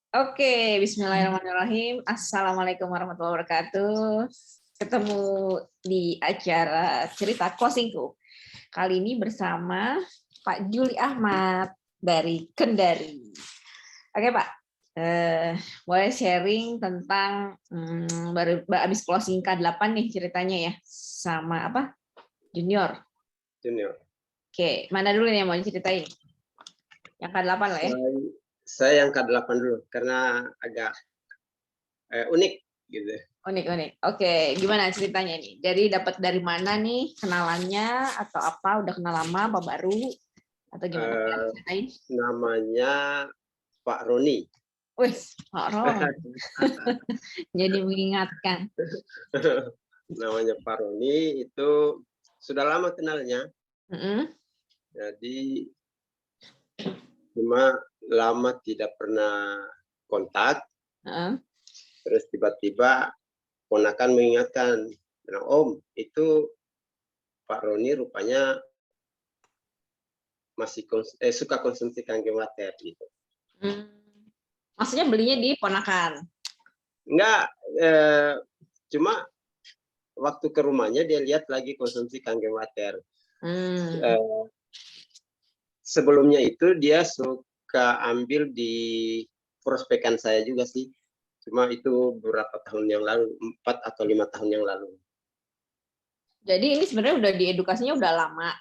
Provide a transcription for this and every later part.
Oke, bismillahirrahmanirrahim. Assalamualaikum warahmatullahi wabarakatuh. Ketemu di acara cerita closingku. Kali ini bersama Pak Juli Ahmad dari Kendari. Oke Pak, boleh sharing tentang baru habis closing K8 nih ceritanya ya, sama apa? Junior. Junior. Oke, mana dulu nih yang mau ceritain? Yang K8 lah ya. Saya yang K8 dulu karena agak unik gitu. Unik. Oke, gimana ceritanya nih? Jadi dapat dari mana nih kenalannya atau apa? Udah kenal lama apa baru atau gimana? Ceritain. Namanya Pak Roni. Wih, Pak Ron. Jadi mengingatkan. Namanya Pak Roni itu sudah lama kenalnya. Jadi cuma lama tidak pernah kontak. Terus tiba-tiba ponakan mengingatkan, bilang, Om, itu Pak Roni rupanya masih suka konsumsi kangge water gitu. Maksudnya belinya di ponakan? Enggak, cuma waktu ke rumahnya dia lihat lagi konsumsi kangge water. Sebelumnya itu dia suka ambil di prospekan saya juga sih. Cuma itu beberapa tahun yang lalu, 4 atau 5 tahun yang lalu. Jadi ini sebenarnya udah diedukasinya udah lama?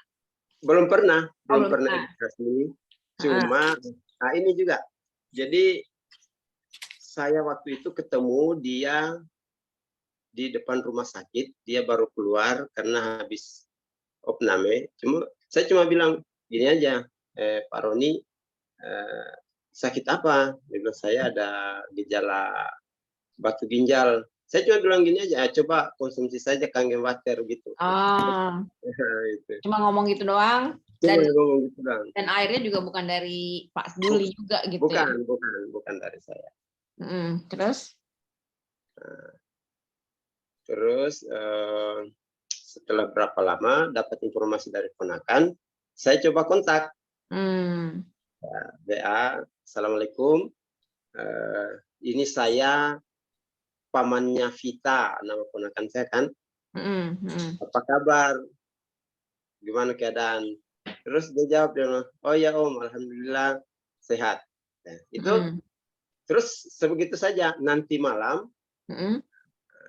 Belum pernah edukasi. Cuma, nah ini juga. Jadi saya waktu itu ketemu dia di depan rumah sakit. Dia baru keluar karena habis opname. Saya cuma bilang gini aja, Pak Roni, sakit apa? Dia bilang, saya ada gejala batu ginjal. Saya cuma bilang gini aja, coba konsumsi saja kangge water gitu. Cuma ngomong gitu doang. Dan airnya juga bukan dari Pak Juli juga gitu. Bukan dari saya. Terus setelah berapa lama dapat informasi dari ponakan, saya coba kontak. WA, Assalamualaikum. Ini saya pamannya Vita, nama ponakan saya kan. Apa kabar? Gimana keadaan? Terus dia jawab, dia bilang, oh ya Om, alhamdulillah sehat. Nah, itu terus sebegitu saja. Nanti malam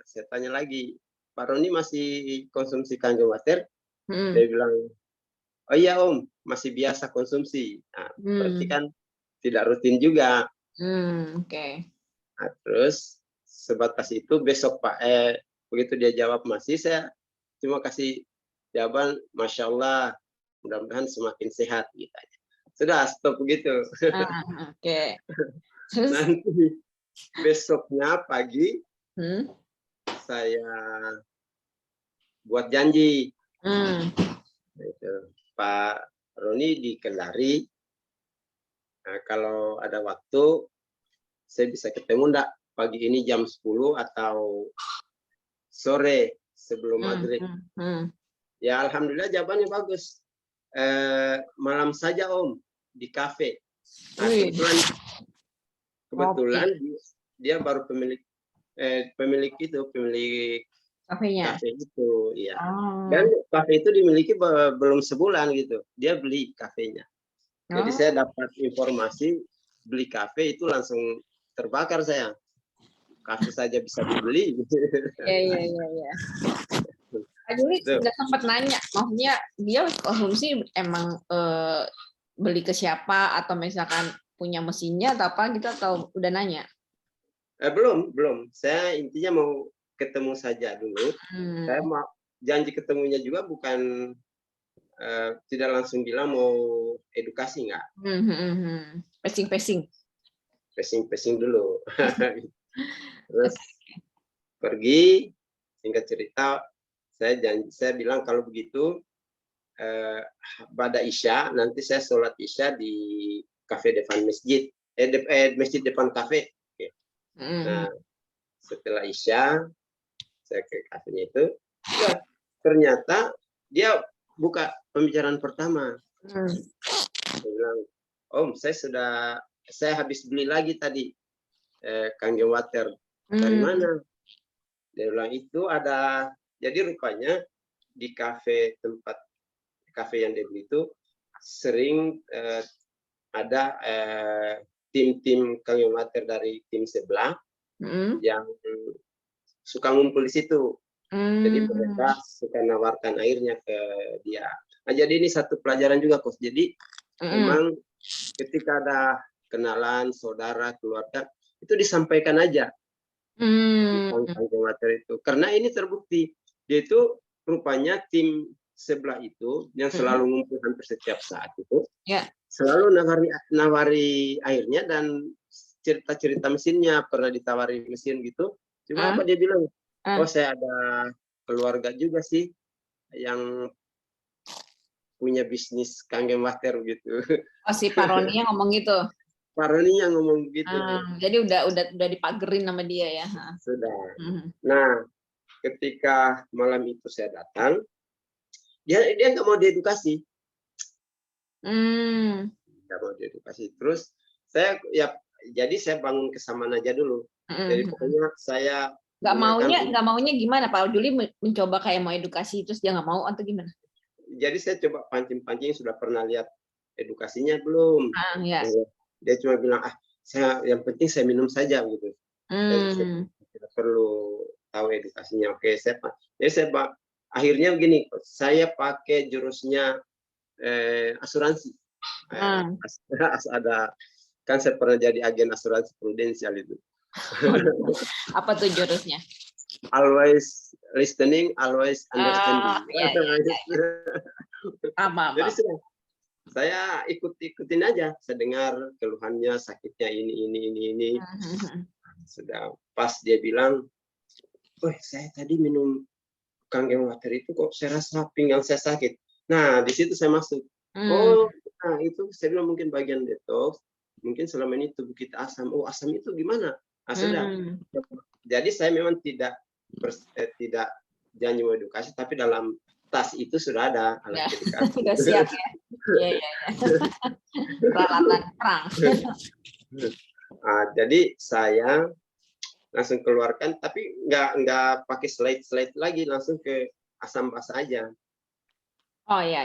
saya tanya lagi, Pak Roni masih konsumsi kangge water? Dia bilang, oh iya Om, masih biasa konsumsi. Nah, berarti kan tidak rutin juga. Nah, terus sebatas itu besok Pak, begitu dia jawab masih, saya cuma kasih jawaban, Masya Allah, mudah-mudahan semakin sehat gitu aja. Sudah, stop begitu. Nanti besoknya pagi, saya buat janji. Pak Roni di Kendari, nah, kalau ada waktu, saya bisa ketemu enggak pagi ini jam 10 atau sore sebelum maghrib. Ya alhamdulillah jawabannya bagus. Malam saja Om di kafe. Nah, kebetulan dia baru pemilik kafe itu, ya. Dan kafe itu dimiliki belum sebulan gitu. Dia beli kafenya. Jadi saya dapat informasi beli kafe itu langsung terbakar saya. Kafe saja bisa dibeli. Iya. Pak Juli nggak sempat nanya, maksudnya dia konsumsi emang beli ke siapa atau misalkan punya mesinnya atau apa gitu atau udah nanya? Belum. Saya intinya mau ketemu saja dulu. Saya mau janji ketemunya juga bukan tidak langsung bilang mau edukasi nggak. Pesing dulu. Terus pergi, singkat cerita, saya bilang kalau begitu pada Isya nanti saya sholat Isya di kafe depan masjid, masjid depan kafe. Nah, setelah Isya saya ke kafenya itu, ya, ternyata dia buka pembicaraan pertama. Dia bilang, Om, saya habis beli lagi tadi kangen water. Dari mana? Dia bilang itu ada, jadi rupanya di kafe yang dia beli itu sering ada tim-tim kangen water dari tim sebelah yang suka ngumpul di situ. Jadi mereka suka nawarkan airnya ke dia. Nah, jadi ini satu pelajaran juga, Coach. Jadi memang ketika ada kenalan, saudara, keluarga, itu disampaikan aja. Tentang water itu. Karena ini terbukti. Dia itu rupanya tim sebelah itu yang selalu ngumpul hampir setiap saat itu. Selalu nawari airnya dan cerita-cerita mesinnya. Pernah ditawari mesin gitu. Cuma apa dia bilang? Oh, saya ada keluarga juga sih yang punya bisnis kangen water gitu. Oh, si Pak Roni yang ngomong gitu. Pak Roni yang ngomong gitu. Jadi udah dipagerin sama dia ya. Sudah. Nah, ketika malam itu saya datang, dia nggak mau diedukasi. Nggak mau diedukasi. Terus jadi saya bangun kesamaan aja dulu. Jadi pokoknya saya nggak maunya gimana Pak Juli mencoba kayak mau edukasi terus dia nggak mau atau gimana? Jadi saya coba pancing-pancing, sudah pernah lihat edukasinya belum? Ya. Dia cuma bilang yang penting saya minum saja gitu. Saya tidak perlu tahu edukasinya. Oke, jadi akhirnya begini, saya pakai jurusnya asuransi. Ada kan saya pernah jadi agen asuransi prudensial itu. Apa tuh jurusnya? Always listening, always understanding. Jadi saya ikutin aja. Saya dengar keluhannya, sakitnya ini. Sudah pas dia bilang, saya tadi minum kangen water itu kok saya rasa pinggang saya sakit. Nah, di situ saya masuk. Nah itu saya bilang mungkin bagian detox. Mungkin selama ini tubuh kita asam. Oh, asam itu gimana? Sudah. Jadi saya memang tidak janji mau edukasi, tapi dalam tas itu sudah ada alat edukasi. Sudah siap ya. Iya. Peralatan perang. Jadi saya langsung keluarkan, tapi nggak pakai slide lagi, langsung ke asam basa aja. Oh iya.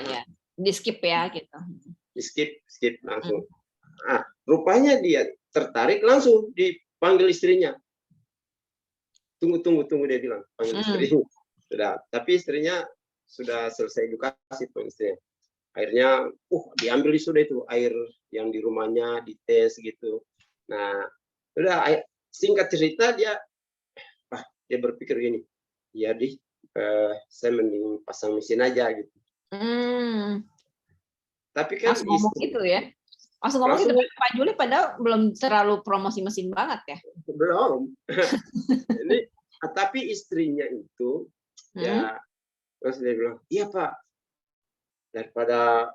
Di skip ya gitu. Di skip langsung. Rupanya dia tertarik, langsung dipanggil istrinya. Tunggu dia bilang, panggil istrinya. Sudah, tapi istrinya sudah selesai edukasi tuh istrinya. Akhirnya diambil sudah itu air yang di rumahnya, dites gitu. Nah, udah singkat cerita dia berpikir gini, ya saya mending pasang mesin aja gitu. Tapi kan langsung ngomong gitu ya. Langsung ngomong gitu, Pak Juli padahal belum terlalu promosi mesin banget ya. Belum. Ini tapi istrinya itu ya terus dia bilang, iya Pak, daripada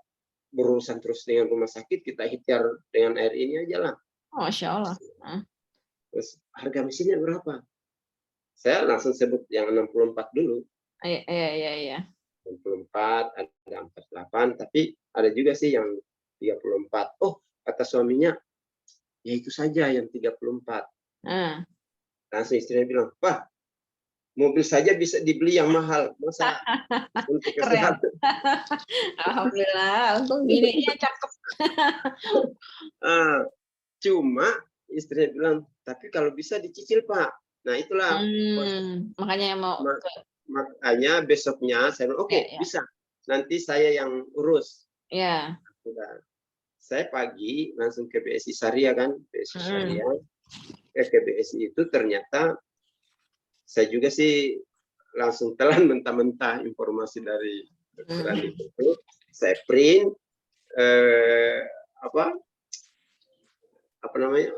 berurusan terus dengan rumah sakit, kita ikhtiar dengan air ini aja lah. Masya Allah. Terus harga mesinnya berapa? Saya langsung sebut yang 64 dulu. Iya. 64, ada 48, tapi ada juga sih yang 34. Oh, kata suaminya, ya itu saja yang 34. Langsung istrinya bilang, Pak, mobil saja bisa dibeli yang mahal, masa untuk kesehatan. Alhamdulillah, untung bininya cakep. Cuma istrinya bilang, tapi kalau bisa dicicil Pak. Nah itulah. Makanya makanya besoknya saya bilang, oke, bisa. Nanti saya yang urus. Iya. Sudah. Saya pagi langsung ke BSI Syariah kan, BSI Syariah. Ke BSI itu ternyata saya juga sih langsung telan mentah-mentah informasi dari dokteran itu. Saya print apa namanya,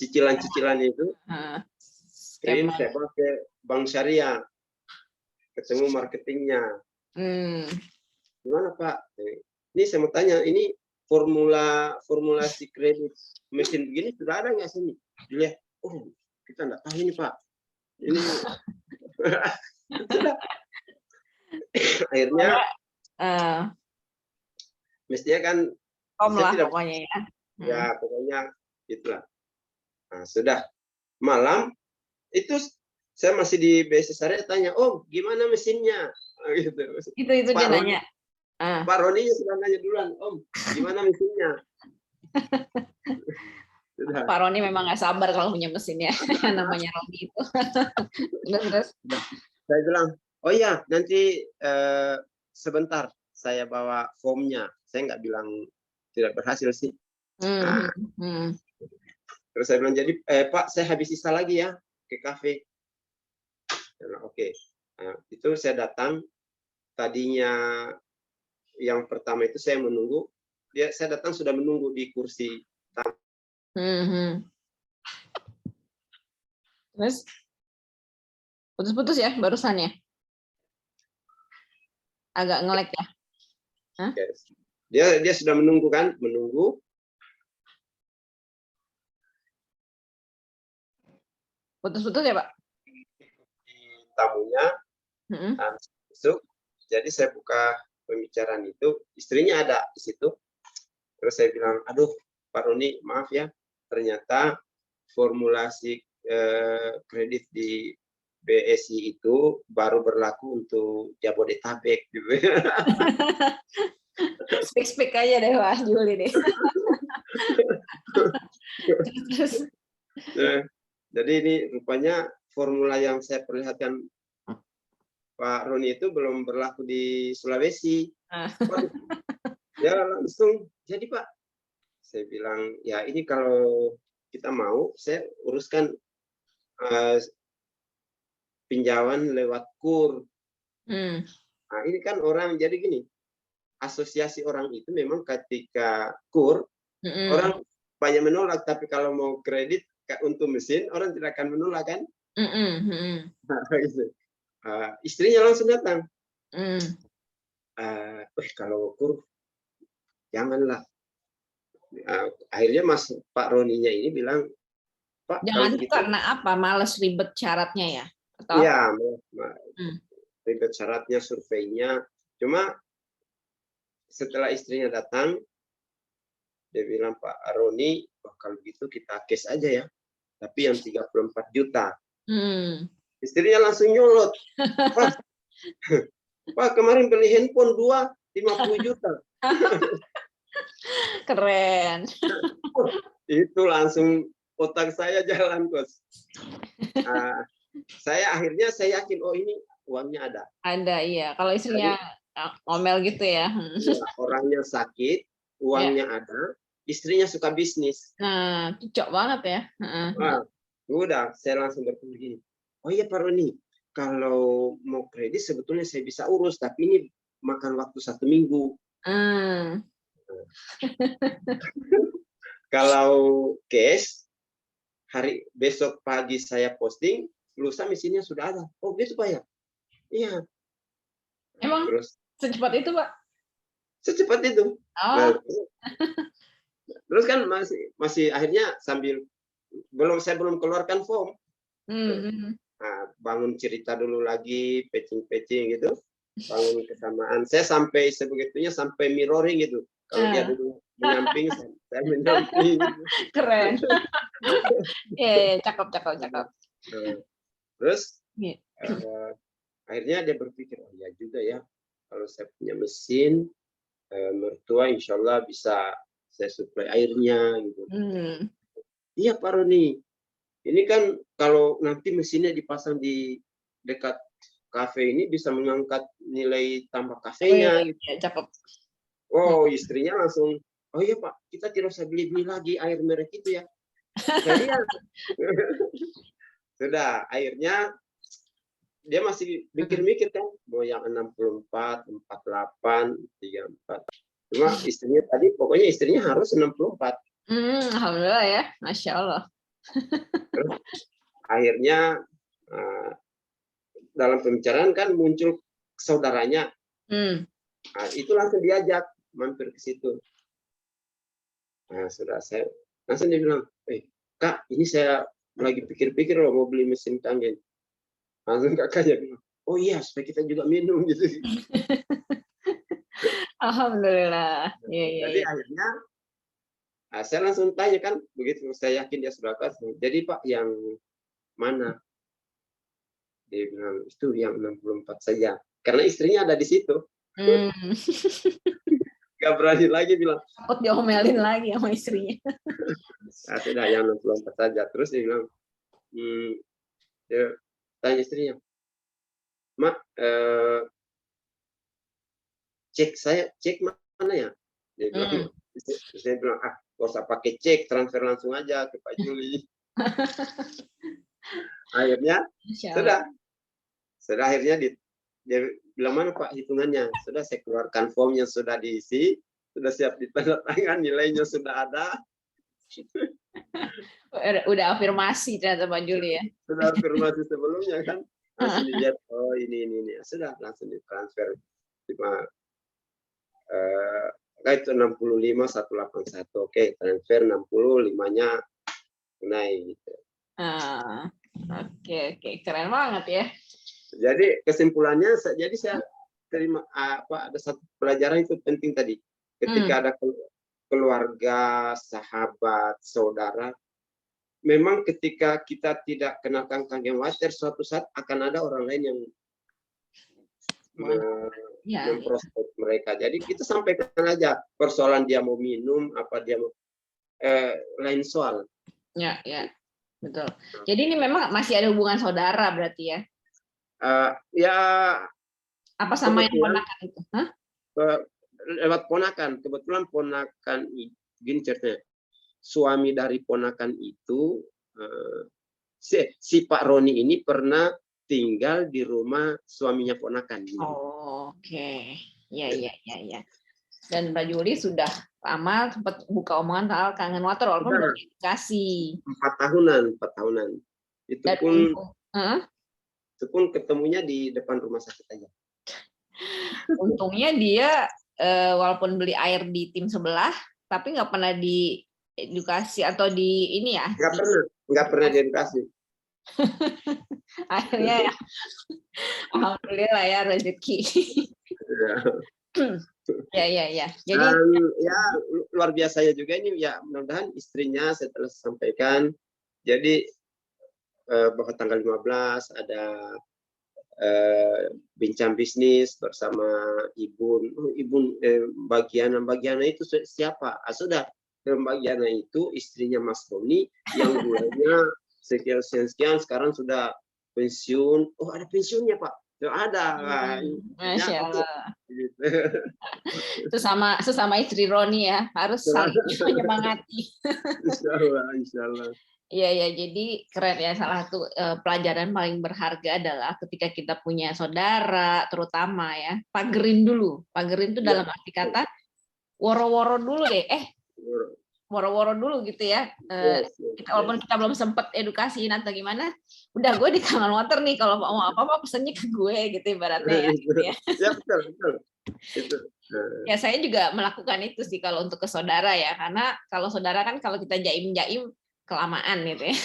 cicilan itu. Print saya bawa ke Bank Syariah, ketemu marketingnya. Gimana Pak? Ini saya mau tanya, ini formulasi kredit mesin begini sudah ada nggak sini? Dilihat, kita nggak tahu ini Pak. Ini akhirnya mestinya kan lah pokoknya ya. Ya pokoknya itulah. Nah, sudah malam itu saya masih di BSC Syariah, tanya, Om, gimana mesinnya? Gitu. Itu dia nanya. Pak Roni sudah nanya duluan, Om, gimana mesinnya? Pak Roni memang nggak sabar kalau punya mesinnya, namanya Roni itu. Terus. Saya bilang, oh iya, nanti sebentar saya bawa formnya. Saya nggak bilang tidak berhasil sih. Terus saya bilang, jadi Pak, saya habis sisa lagi ya ke kafe. Oke. Nah, itu saya datang. Tadinya yang pertama itu saya menunggu. Saya datang sudah menunggu di kursi. Terus putus-putus ya barusan ya? Agak nge-lag ya? Hah? Dia sudah menunggu kan? Menunggu. Putus-putus ya, Pak? Tamunya masuk. Jadi saya buka pembicaraan itu, istrinya ada di situ. Terus saya bilang, aduh Pak Roni, maaf ya, ternyata formulasi kredit di BSI itu baru berlaku untuk Jabodetabek gitu. Speak aja deh Pak Juli deh. Nah, jadi ini rupanya formula yang saya perlihatkan Pak Roni itu belum berlaku di Sulawesi. Ya langsung, jadi Pak, saya bilang, ya ini kalau kita mau, saya uruskan pinjaman lewat KUR. Nah, ini kan orang, jadi gini, asosiasi orang itu memang ketika KUR, orang banyak menolak, tapi kalau mau kredit untuk mesin, orang tidak akan menolak kan? Istrinya langsung datang. Kalau KUR, janganlah. Akhirnya Pak Roninya ini bilang, Pak, jangan itu karena apa? Males ribet syaratnya ya? Atau iya, ribet syaratnya, surveinya. Cuma setelah istrinya datang, dia bilang, Pak Roni, kalau gitu kita cash aja ya. Tapi yang 34 juta. Istrinya langsung nyolot. Pak, kemarin beli handphone 50 juta. Keren. Itu langsung otak saya jalan, Bos. Akhirnya saya yakin, oh ini uangnya ada. Ada, iya. Kalau istrinya ngomel gitu ya. Orangnya sakit, uangnya ada, istrinya suka bisnis. Nah, cocok banget ya. Udah, saya langsung berpikir gini, oh iya Pak Roni, kalau mau kredit sebetulnya saya bisa urus, tapi ini makan waktu 1 minggu. Kalau cash, hari besok pagi saya posting, lusa mesinnya sudah ada. Oh gitu Pak ya? Iya. Emang terus secepat itu Pak? Secepat itu. Terus kan masih akhirnya sambil saya belum keluarkan form. Bangun cerita dulu lagi, patching gitu. Bangun kesamaan. Saya sampai sebegitunya sampai mirroring gitu. Kalau dia duduk menyamping, saya menyamping. Keren. Cakep. Terus akhirnya dia berpikir, oh ya juga ya, kalau saya punya mesin, mertua insya Allah bisa saya suplai airnya gitu. Iya Pak Roni, ini kan kalau nanti mesinnya dipasang di dekat kafe ini bisa mengangkat nilai tambah kafenya. Cakep. Oh, istrinya langsung, oh iya Pak, kita tidak usah beli lagi air merek itu ya. Jadi ya, sudah, akhirnya dia masih mikir-mikir kan, mau yang 64, 48, 34. Cuma istrinya tadi, pokoknya istrinya harus 64. Alhamdulillah ya, Masya Allah. Terus, akhirnya dalam pembicaraan kan muncul saudaranya. Itu langsung diajak mampir ke situ. Sudah saya langsung dia bilang, Kak, ini saya lagi pikir-pikir loh mau beli mesin Kangen. Langsung kakaknya bilang, oh iya supaya kita juga minum gitu. Alhamdulillah. Jadi akhirnya saya langsung tanya kan, begitu saya yakin dia sudah kasih. Jadi Pak, yang mana? Dia bilang, itu yang 64 saja. Karena istrinya ada di situ. Gak berani lagi bilang. Takut diomelin lagi sama istrinya. Nah, sudah yang 64 saja. Terus dia bilang, dia tanya istrinya, Mak, cek mana ya? Dia bilang, saya bilang, gak usah pakai cek, transfer langsung aja ke Pak Juli. Akhirnya sudah akhirnya dia bilang, mana Pak hitungannya? Sudah saya keluarkan form yang sudah diisi, sudah siap ditandatangan, nilainya sudah ada. Udah afirmasi ternyata Pak Juli ya. Sudah afirmasi sebelumnya kan, langsung dilihat, oh ini. Sudah langsung ditransfer. Itu 65.181. Oke, transfer 65-nya naik gitu. Oke, keren banget ya. Jadi kesimpulannya, jadi saya terima ada satu pelajaran itu penting tadi. Ketika ada keluarga, sahabat, saudara, memang ketika kita tidak kenal Kang yang wajar, suatu saat akan ada orang lain yang memprospek mereka. Jadi kita sampaikan aja persoalan dia mau minum, apa dia mau lain soal. Ya, betul. Jadi ini memang masih ada hubungan saudara berarti ya? Ya. Apa sama yang ponakan itu? Lewat ponakan. Kebetulan ponakan gini ceritanya. Suami dari ponakan itu, si Pak Roni ini pernah tinggal di rumah suaminya ponakan. Oke. Ya. Dan Mbak Juli sudah lama sempat buka omongan soal kangen water walaupun belum dikasih. 4 tahunan. Itu pun ketemunya di depan rumah sakit aja. Untungnya dia walaupun beli air di tim sebelah, tapi nggak pernah diedukasi atau di ini ya? Nggak pernah diedukasi. Akhirnya ya, alhamdulillah ya rezeki. Ya. Jadi ya luar biasa ya juga ini ya, mudah-mudahan istrinya setelah sampaikan. Jadi bahwa tanggal 15 ada bincang bisnis bersama ibu bagian itu siapa? Sudah bagian itu istrinya Mas Roni yang dulunya sekian sekarang sudah pensiun. Oh, ada pensiunnya Pak? Ada. Masya Allah. Sesama istri Roni ya, harus saling menyemangati. Insya Allah. Iya, jadi keren ya. Salah satu pelajaran paling berharga adalah ketika kita punya saudara, terutama ya, pagerin dulu. Pagerin itu dalam arti kata woro-woro dulu deh. Woro-woro dulu gitu ya. Walaupun kita belum sempat edukasiin atau gimana, udah gue di Kangen Water nih, kalau mau apa-apa pesannya ke gue gitu ibaratnya ya. Gitu ya. Ya betul. Itu. Ya saya juga melakukan itu sih kalau untuk ke saudara ya, karena kalau saudara kan kalau kita jaim-jaim kelamaan gitu ya.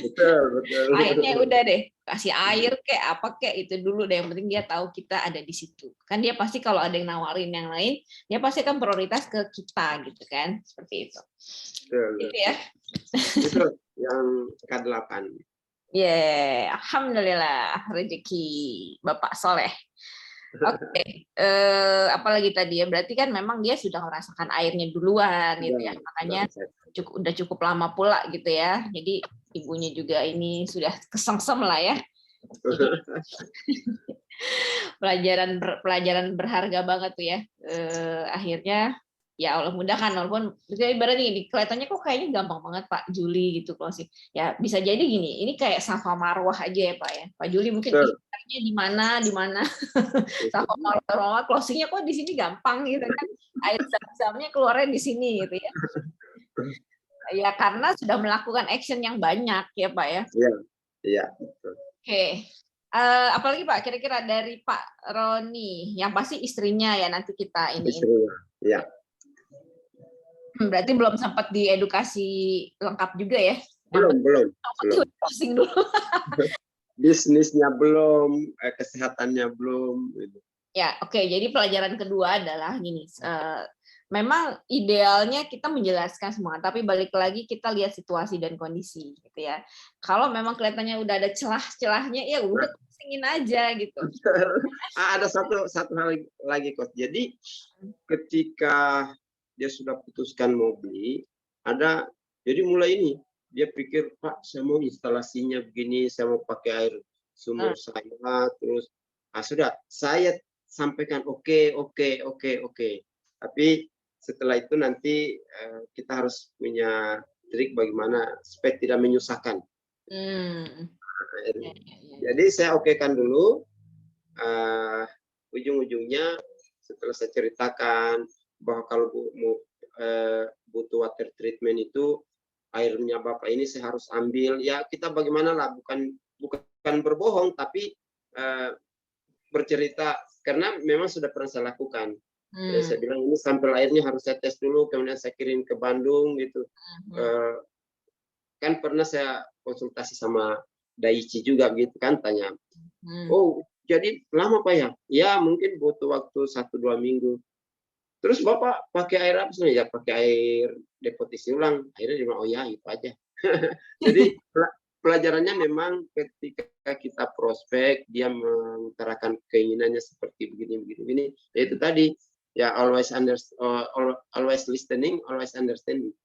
Betul. Akhirnya udah deh, kasih air kayak apa kayak itu dulu deh, yang penting dia tahu kita ada di situ. Kan dia pasti kalau ada yang nawarin yang lain, dia pasti akan prioritas ke kita gitu kan, seperti itu. Betul. Gitu ya. Itu yang ke-8. Alhamdulillah rezeki Bapak Soleh. Oke. Apalagi tadi ya, berarti kan memang dia sudah merasakan airnya duluan gitu ya, makanya udah cukup lama pula gitu ya. Jadi ibunya juga ini sudah kesengsem lah ya. Jadi, pelajaran berharga banget tuh ya. Akhirnya ya Allah mudahkan, walaupun ibaratnya gini, kelihatannya kok kayaknya gampang banget Pak Juli gitu closing. Ya bisa jadi gini, ini kayak Safa Marwah aja ya Pak ya. Pak Juli mungkin istilahnya di mana Safa Marwah closingnya kok di sini gampang gitu kan. Air zam-zamnya keluarnya di sini gitu ya. Ya karena sudah melakukan action yang banyak ya Pak ya. Iya. Oke. Apalagi Pak kira-kira dari Pak Roni, yang pasti istrinya ya nanti kita ini. Istrinya, ya. Berarti belum sempat diedukasi lengkap juga ya? Belum. Closing dulu. Bisnisnya belum, kesehatannya belum. Ya, oke. Jadi pelajaran kedua adalah gini, memang idealnya kita menjelaskan semua, tapi balik lagi kita lihat situasi dan kondisi gitu ya. Kalau memang kelihatannya udah ada celah-celahnya, ya udah pusingin aja gitu. Ada satu hal lagi, Coach. Jadi ketika dia sudah putuskan mau beli, jadi mulai ini dia pikir, Pak, saya mau instalasinya begini, saya mau pakai air sumur saya, terus sudah saya sampaikan oke. Tapi setelah itu nanti kita harus punya trik bagaimana supaya tidak menyusahkan. Jadi saya okekan dulu, ujung-ujungnya setelah saya ceritakan bahwa kalau butuh water treatment itu airnya Bapak ini saya harus ambil, ya kita bagaimana lah, bukan berbohong, tapi bercerita karena memang sudah pernah saya lakukan. Ya, saya bilang ini sampel airnya harus saya tes dulu, kemudian saya kirim ke Bandung gitu. Kan pernah saya konsultasi sama Daichi juga gitu kan, tanya, oh jadi lama Pak ya? Ya mungkin butuh waktu 1-2 minggu. Terus Bapak pakai air apa sih? Ya pakai air deposisi ulang. Akhirnya dia bilang, oh ya itu aja. Jadi pelajarannya memang ketika kita prospek, dia mengutarakan keinginannya seperti begini. Ya itu tadi, ya always listening, always understanding.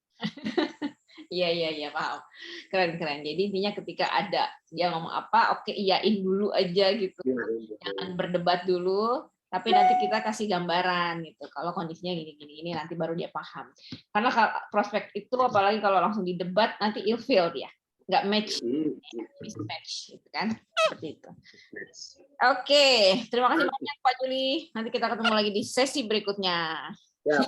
Iya, paham. Keren. Jadi intinya ketika ada dia ngomong apa, oke iyain dulu aja gitu. Jangan berdebat dulu, tapi nanti kita kasih gambaran gitu. Kalau kondisinya gini nanti baru dia paham. Karena prospek itu apalagi kalau langsung didebat nanti ilfeel dia. Nggak match, mismatch gitu kan. Seperti itu. Oke, terima kasih banyak Pak Juli. Nanti kita ketemu lagi di sesi berikutnya. Ya.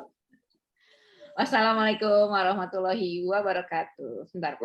Wassalamualaikum warahmatullahi wabarakatuh. Sebentar.